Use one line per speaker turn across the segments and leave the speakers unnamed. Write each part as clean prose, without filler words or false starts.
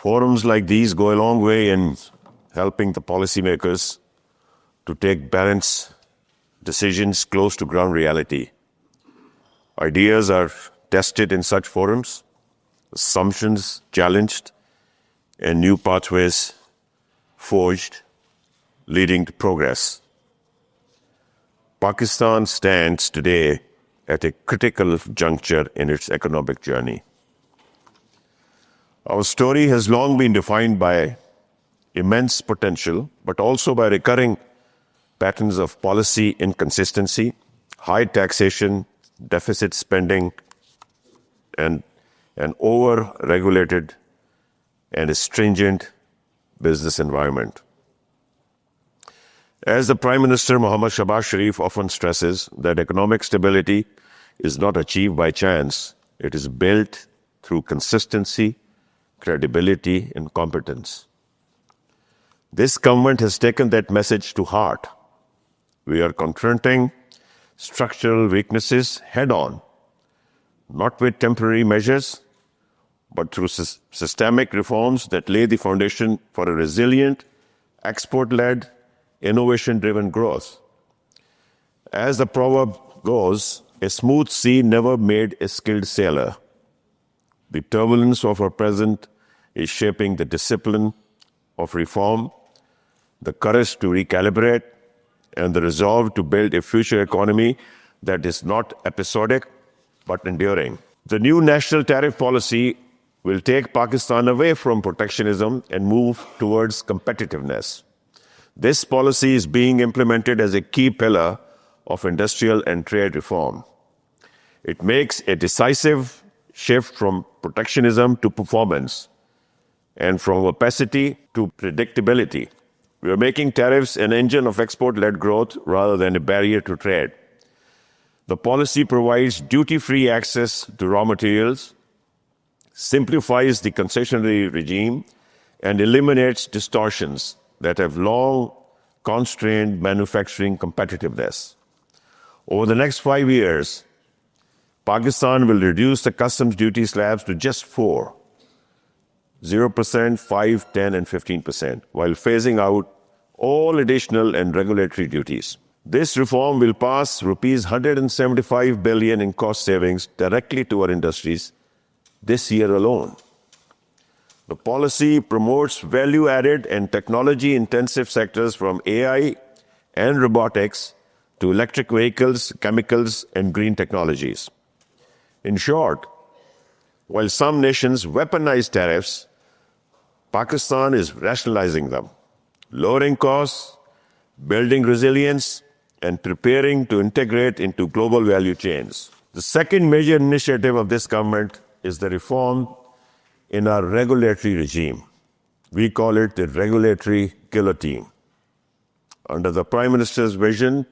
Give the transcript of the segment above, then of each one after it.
Forums like these go a long way in helping the policymakers to take balanced decisions close to ground reality. Ideas are tested in such forums, assumptions challenged, and new pathways forged, leading to progress. Pakistan stands today at a critical juncture in its economic journey. Our story has long been defined by immense potential, but also by recurring patterns of policy inconsistency, high taxation, deficit spending, and an over-regulated and stringent business environment. As the Prime Minister Muhammad Shahbaz Sharif often stresses, that economic stability is not achieved by chance. It is built through consistency, credibility, and competence. This government has taken that message to heart. We are confronting structural weaknesses head-on, not with temporary measures, but through systemic reforms that lay the foundation for a resilient, export-led, innovation-driven growth. As the proverb goes, a smooth sea never made a skilled sailor. The turbulence of our present is shaping the discipline of reform, the courage to recalibrate, and the resolve to build a future economy that is not episodic but enduring. The new national tariff policy will take Pakistan away from protectionism and move towards competitiveness. This policy is being implemented as a key pillar of industrial and trade reform. It makes a decisive shift from protectionism to performance and from opacity to predictability. We are making tariffs an engine of export-led growth rather than a barrier to trade. The policy provides duty-free access to raw materials, simplifies the concessionary regime, and eliminates distortions that have long constrained manufacturing competitiveness. Over the next 5 years, Pakistan will reduce the customs duty slabs to just 4, 0%, 5, 10, and 15%, while phasing out all additional and regulatory duties. This reform will pass rupees 175 billion in cost savings directly to our industries this year alone. The policy promotes value-added and technology-intensive sectors from AI and robotics to electric vehicles, chemicals, and green technologies. In short, while some nations weaponize tariffs, Pakistan is rationalizing them, lowering costs, building resilience, and preparing to integrate into global value chains. The second major initiative of this government is the reform in our regulatory regime. We call it the regulatory guillotine. Under the Prime Minister's vision,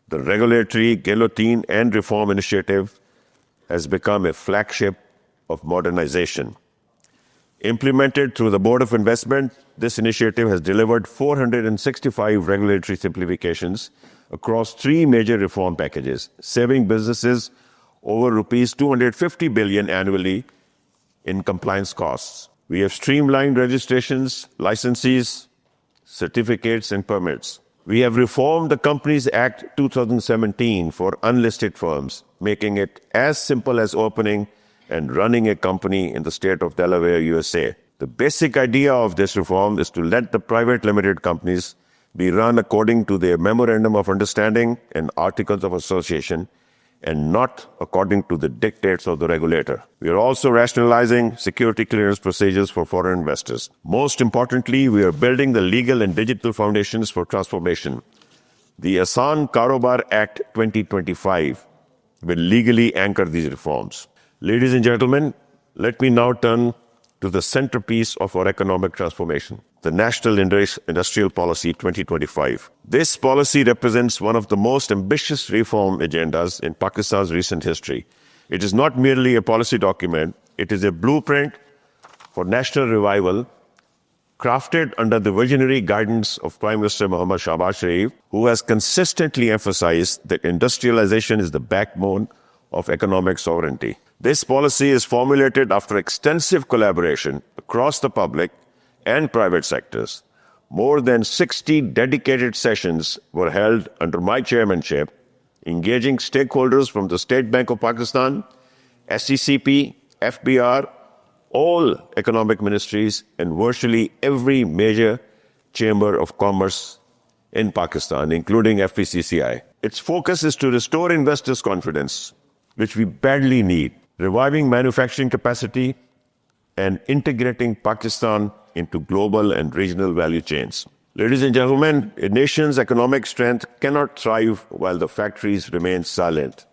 the regulatory guillotine and reform initiative has become a flagship of modernization. Implemented through the Board of Investment, this initiative has delivered 465 regulatory simplifications across 3 major reform packages, saving businesses over rupees 250 billion annually in compliance costs. We have streamlined registrations, licenses, certificates, and permits. We have reformed the Companies Act 2017 for unlisted firms, making it as simple as opening and running a company in the state of Delaware, USA. The basic idea of this reform is to let the private limited companies be run according to their Memorandum of Understanding and Articles of Association, and not according to the dictates of the regulator. We are also rationalizing security clearance procedures for foreign investors. Most importantly, we are building the legal and digital foundations for transformation. The Asan Karobar Act 2025 will legally anchor these reforms. Ladies and gentlemen, let me now turn to the centerpiece of our economic transformation, the National Industrial Policy 2025. This policy represents one of the most ambitious reform agendas in Pakistan's recent history. It is not merely a policy document, it is a blueprint for national revival crafted under the visionary guidance of Prime Minister Muhammad Shahbaz Sharif, who has consistently emphasized that industrialization is the backbone of economic sovereignty. This policy is formulated after extensive collaboration across the public and private sectors. More than 60 dedicated sessions were held under my chairmanship, engaging stakeholders from the State Bank of Pakistan, SECP, FBR, all economic ministries, and virtually every major chamber of commerce in Pakistan, including FPCCI. Its focus is to restore investors' confidence, which we badly need, reviving manufacturing capacity and integrating Pakistan into global and regional value chains. Ladies and gentlemen, a nation's economic strength cannot thrive while the factories remain silent.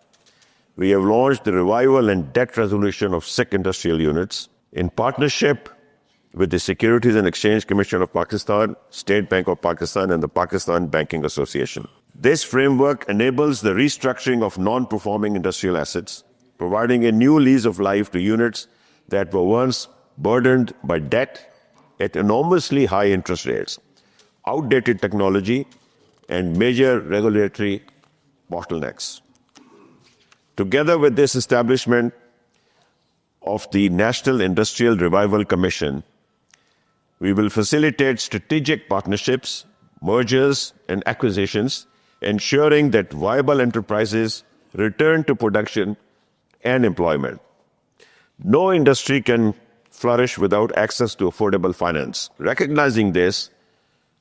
We have launched the revival and debt resolution of sick industrial units in partnership with the Securities and Exchange Commission of Pakistan, State Bank of Pakistan, and the Pakistan Banking Association. This framework enables the restructuring of non-performing industrial assets, providing a new lease of life to units that were once burdened by debt at enormously high interest rates, outdated technology, and major regulatory bottlenecks. Together with this establishment of the National Industrial Revival Commission, we will facilitate strategic partnerships, mergers, and acquisitions, ensuring that viable enterprises return to production and employment. No industry can flourish without access to affordable finance. Recognizing this,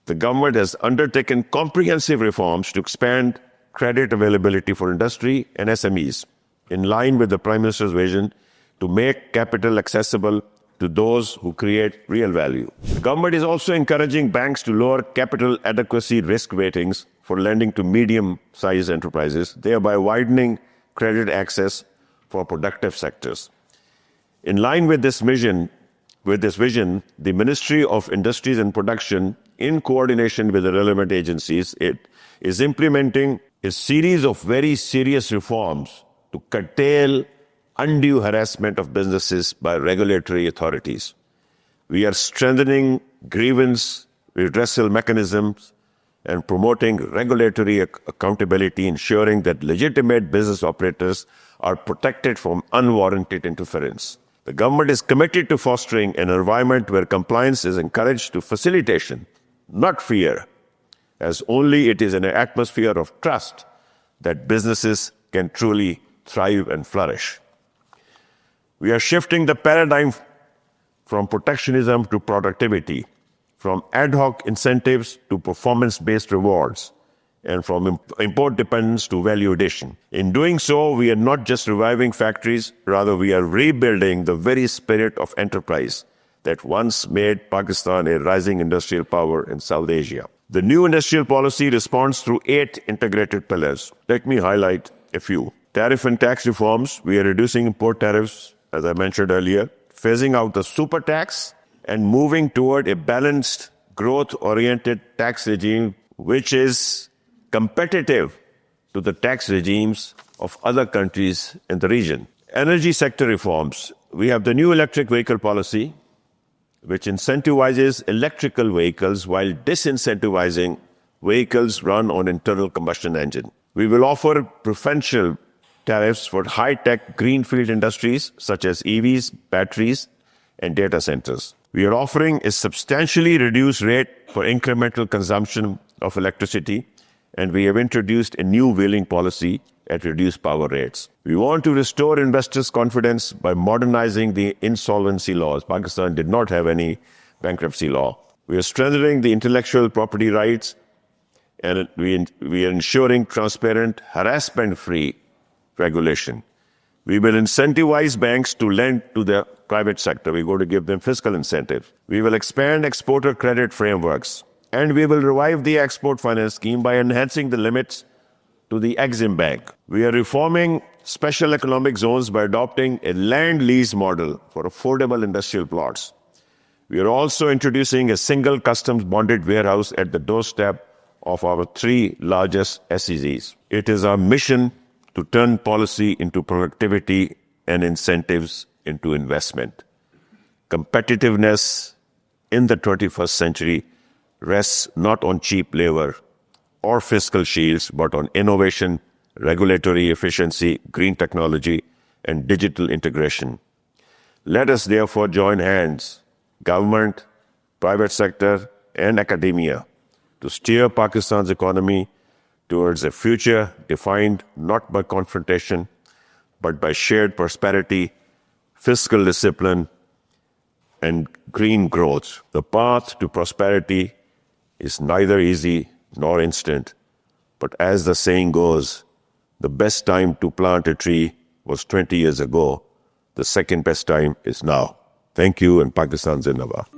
the government has undertaken comprehensive reforms to expand credit availability for industry and SMEs, in line with the Prime Minister's vision to make capital accessible to those who create real value. The government is also encouraging banks to lower capital adequacy risk weightings for lending to medium-sized enterprises, thereby widening credit access for productive sectors. In line with this vision, the Ministry of Industries and Production, in coordination with the relevant agencies, is implementing a series of very serious reforms to curtail undue harassment of businesses by regulatory authorities. We are strengthening grievance redressal mechanisms and promoting regulatory accountability, ensuring that legitimate business operators are protected from unwarranted interference. The government is committed to fostering an environment where compliance is encouraged through facilitation, not fear, as only it is in an atmosphere of trust that businesses can truly thrive and flourish. We are shifting the paradigm from protectionism to productivity, from ad hoc incentives to performance-based rewards, and from import dependence to value addition. In doing so, we are not just reviving factories, rather we are rebuilding the very spirit of enterprise that once made Pakistan a rising industrial power in South Asia. The new industrial policy responds through 8 integrated pillars. Let me highlight a few. Tariff and tax reforms. We are reducing import tariffs, as I mentioned earlier, phasing out the super tax, and moving toward a balanced, growth-oriented tax regime which is competitive to the tax regimes of other countries in the region. Energy sector reforms. We have the new electric vehicle policy, which incentivizes electrical vehicles while disincentivizing vehicles run on internal combustion engine. We will offer preferential tariffs for high-tech greenfield industries such as EVs, batteries, and data centers. We are offering a substantially reduced rate for incremental consumption of electricity, and we have introduced a new wheeling policy at reduced power rates. We want to restore investors' confidence by modernizing the insolvency laws. Pakistan did not have any bankruptcy law. We are strengthening the intellectual property rights, and we are ensuring transparent, harassment-free regulation. We will incentivize banks to lend to the private sector. We're going to give them fiscal incentives. We will expand exporter credit frameworks, and we will revive the export finance scheme by enhancing the limits to the Exim Bank. We are reforming special economic zones by adopting a land lease model for affordable industrial plots. We are also introducing a single customs bonded warehouse at the doorstep of our 3 largest SEZs. It is our mission to turn policy into productivity and incentives into investment. Competitiveness in the 21st century rests not on cheap labor or fiscal shields, but on innovation, regulatory efficiency, green technology, and digital integration. Let us therefore join hands, government, private sector, and academia, to steer Pakistan's economy towards a future defined not by confrontation, but by shared prosperity, fiscal discipline, and green growth. The path to prosperity is neither easy nor instant, but as the saying goes, the best time to plant a tree was 20 years ago. The second best time is now. Thank you, and Pakistan Zindabad.